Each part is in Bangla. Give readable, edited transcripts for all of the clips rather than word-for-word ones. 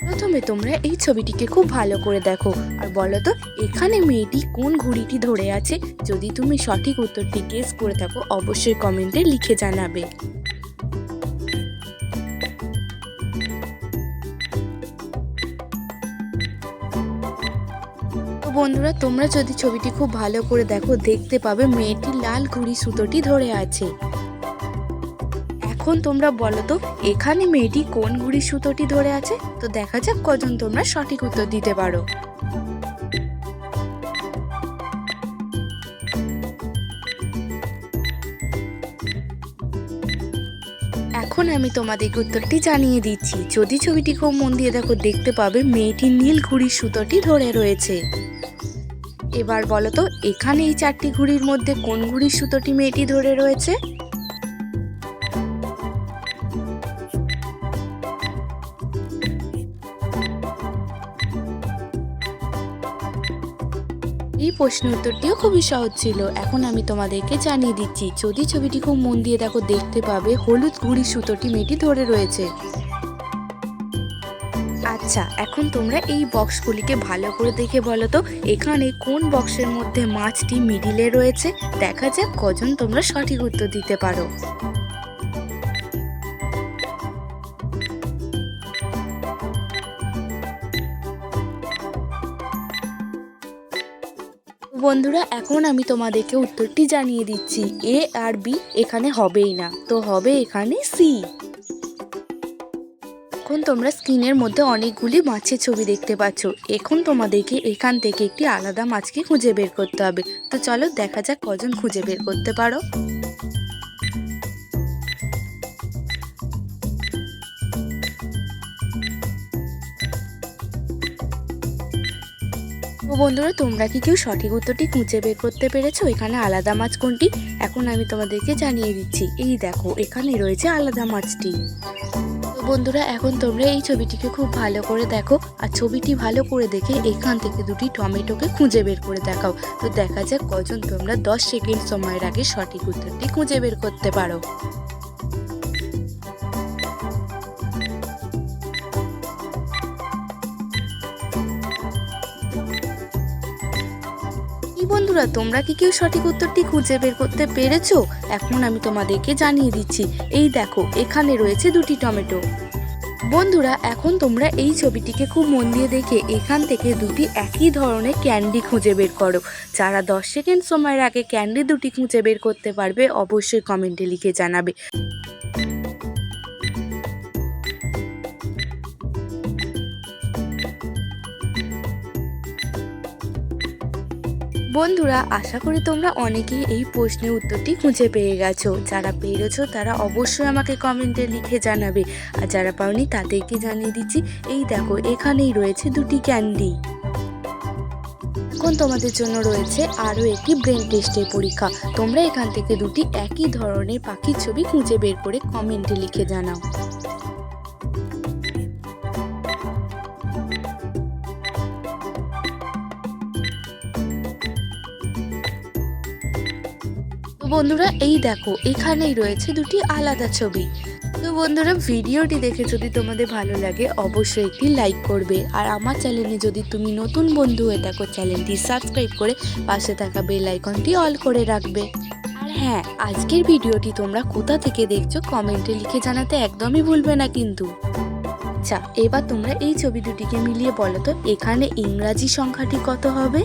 প্রথমে তোমরা এই ছবিটিকে খুব ভালো করে দেখো আর বলো তো এখানে মেয়েটি কোন ঘুড়িটি ধরে আছে। যদি তুমি সঠিক উত্তরটি গেস করে থাকো অবশ্যই কমেন্টে লিখে জানাবে। তো বন্ধুরা, তোমরা যদি ছবিটি খুব ভালো করে দেখো দেখতে পাবে মেয়েটি লাল ঘুড়ি সুতোটি ধরে আছে। এখন তোমরা বলো তো এখানে মেয়েটি কোন ঘুড়ি সুতোটি ধরে আছে। তো দেখা যাক কজন তোমরা সঠিক উত্তর দিতে পারো। এখন আমি তোমাদেরকে উত্তরটি জানিয়ে দিচ্ছি। যদি ছবিটি খুব মন দিয়ে দেখো দেখতে পাবে মেয়েটি নীল ঘুড়ির সুতোটি ধরে রয়েছে। এবার বলো তো এখানে এই চারটি ঘুড়ির মধ্যে কোন ঘুড়ির সুতোটি মেয়েটি ধরে রয়েছে। এই প্রশ্নের উত্তরটিও খুবই সহজ ছিল। এখন আমি তোমাদেরকে জানিয়ে দিচ্ছি। যদি ছবিটি খুব মন দিয়ে দেখো দেখতে পাবে হলুদ ঘুড়ির সুতোটি মেয়েটি ধরে রয়েছে। আচ্ছা, এখন তোমরা এই বক্সগুলিকে ভালো করে দেখে বলো তো এখানে কোন বক্সের মধ্যে মাছটি মিডিলে রয়েছে। দেখা যাক কজন তোমরা সঠিক উত্তর দিতে পারো। বন্ধুরা, এখন আমি তোমাদেরকে উত্তরটি জানিয়ে দিচ্ছি। এ আর বি এখানে হবেই না, তো হবে এখানে সি। এখন তোমরা স্ক্রিনের মধ্যে অনেকগুলি মাছের ছবি দেখতে পাচ্ছ। এখন তোমাদেরকে এখান থেকে একটি আলাদা মাছকে খুঁজে বের করতে হবে। তো চলো দেখা যাক কজন খুঁজে বের করতে পারো। তো বন্ধুরা, তোমরা কি কেউ সঠিক উত্তরটি খুঁজে বের করতে পেরেছো এখানে আলাদা মাছ কোনটি? এখন আমি তোমাদেরকে জানিয়ে দিচ্ছি। এই দেখো এখানে রয়েছে আলাদা মাছটি। তো বন্ধুরা, এখন তোমরা এই ছবিটিকে খুব ভালো করে দেখো আর ছবিটি ভালো করে দেখে এখান থেকে দুটি টমেটোকে খুঁজে বের করে দেখাও। তো দেখা যাক কজন তোমরা 10 সেকেন্ড সময়ের আগে সঠিক উত্তরটি খুঁজে বের করতে পারো। বন্ধুরা, তোমরা কি কেউ সঠিক উত্তরটি খুঁজে বের করতে পেরেছো? এখন আমি তোমাদেরকে জানিয়ে দিচ্ছি। এই দেখো এখানে রয়েছে দুটি টমেটো। বন্ধুরা, এখন তোমরা এই ছবিটিকে খুব মন দিয়ে দেখে এখান থেকে দুটি একই ধরনের ক্যান্ডি খুঁজে বের করো। যারা 10 সেকেন্ড সময়ের আগে ক্যান্ডি দুটি খুঁজে বের করতে পারবে অবশ্যই কমেন্টে লিখে জানাবে। বন্ধুরা, আশা করি তোমরা অনেকেই এই প্রশ্নের উত্তরটি খুঁজে পেয়ে গেছো। যারা পেরেছো তারা অবশ্যই আমাকে কমেন্টে লিখে জানাবে। আর যারা পাওনি তাদেরকে জানিয়ে দিচ্ছি। এই দেখো এখানেই রয়েছে দুটি ক্যান্ডি। এখন তোমাদের জন্য রয়েছে আরও একটি ব্রেন টেস্টের পরীক্ষা। তোমরা এখান থেকে দুটি একই ধরনের পাখির ছবি খুঁজে বের করে কমেন্টে লিখে জানাও। বন্ধুরা, এই দেখো এখানেই রয়েছে দুটি আলাদা ছবি। তো বন্ধুরা, ভিডিওটি দেখে যদি তোমাদের ভালো লাগে অবশ্যই একটি লাইক করবে। আর আমার চ্যানেলে যদি তুমি নতুন বন্ধু হয়ে থাকো চ্যানেলটি সাবস্ক্রাইব করে পাশে থাকা বেল আইকনটি অল করে রাখবে। আর হ্যাঁ, আজকের ভিডিওটি তোমরা কোথা থেকে দেখছো কমেন্টে লিখে জানাতে একদমই ভুলবে না কিন্তু। আচ্ছা, এবার তোমরা এই ছবি দুটিকে মিলিয়ে বলো তো এখানে ইংরাজি সংখ্যাটি কত হবে।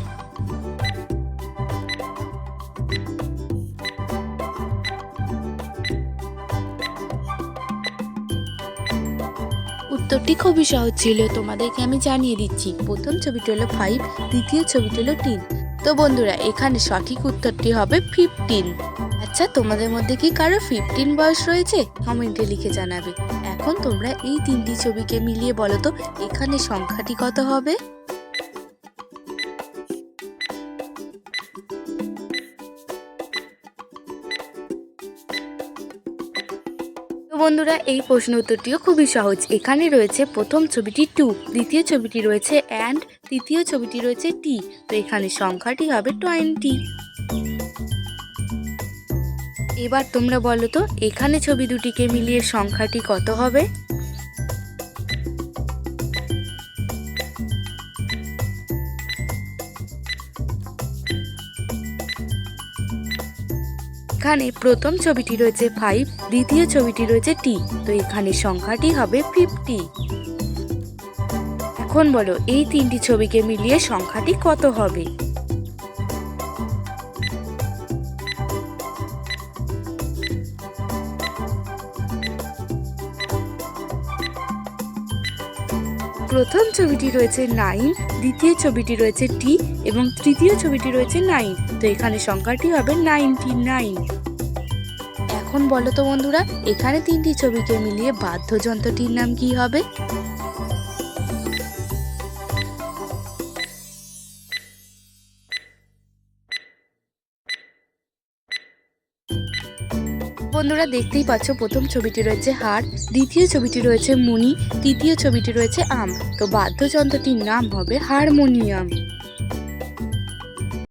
উত্তরটি খুবই সহজ ছিল। তোমাদেরকে আমি জানিয়ে দিচ্ছি। প্রথম ছবিটি হলো 5, দ্বিতীয় ছবিটি হলো 10। তো বন্ধুরা, এখানে সঠিক উত্তরটি হবে 15। আচ্ছা, তোমাদের মধ্যে কি কারো 15 বয়স রয়েছে? কমেন্টে লিখে জানাবে। এখন তোমরা এই তিনটি ছবিকে মিলিয়ে বলো তো এখানে সংখ্যাটি কত হবে। বন্ধুরা, এই প্রশ্ন উত্তরটিও খুবই সহজ। এখানে রয়েছে প্রথম ছবিটি 2, দ্বিতীয় ছবিটি রয়েছে অ্যান্ড, তৃতীয় ছবিটি রয়েছে টি। তো এখানে সংখ্যাটি হবে 20। এবার তোমরা বলো তো এখানে ছবি দুটিকে মিলিয়ে সংখ্যাটি কত হবে? এখানে প্রথম ছবিটি রয়েছে 5, দ্বিতীয় ছবিটি রয়েছে টি, তো এখানে সংখ্যাটি হবে 50। এখন বলো এই তিনটি ছবিকে মিলিয়ে সংখ্যাটি কত হবে? প্রথম ছবিটি রয়েছে 9, দ্বিতীয় ছবিটি রয়েছে টি এবং তৃতীয় ছবিটি রয়েছে 9, তো এখানে সংখ্যাটি হবে 99। এখন বলো তো বন্ধুরা এখানে তিনটি ছবিকে মিলিয়ে বাদ্যযন্ত্রটির নাম কি হবে? বন্ধুরা দেখতেই পাচ্ছ প্রথম ছবিটি রয়েছে হাড়, দ্বিতীয় ছবিটি রয়েছে মণি, তৃতীয় ছবিটি রয়েছে আম, তো বাদ্যযন্ত্রটির নাম হবে হারমোনিয়াম।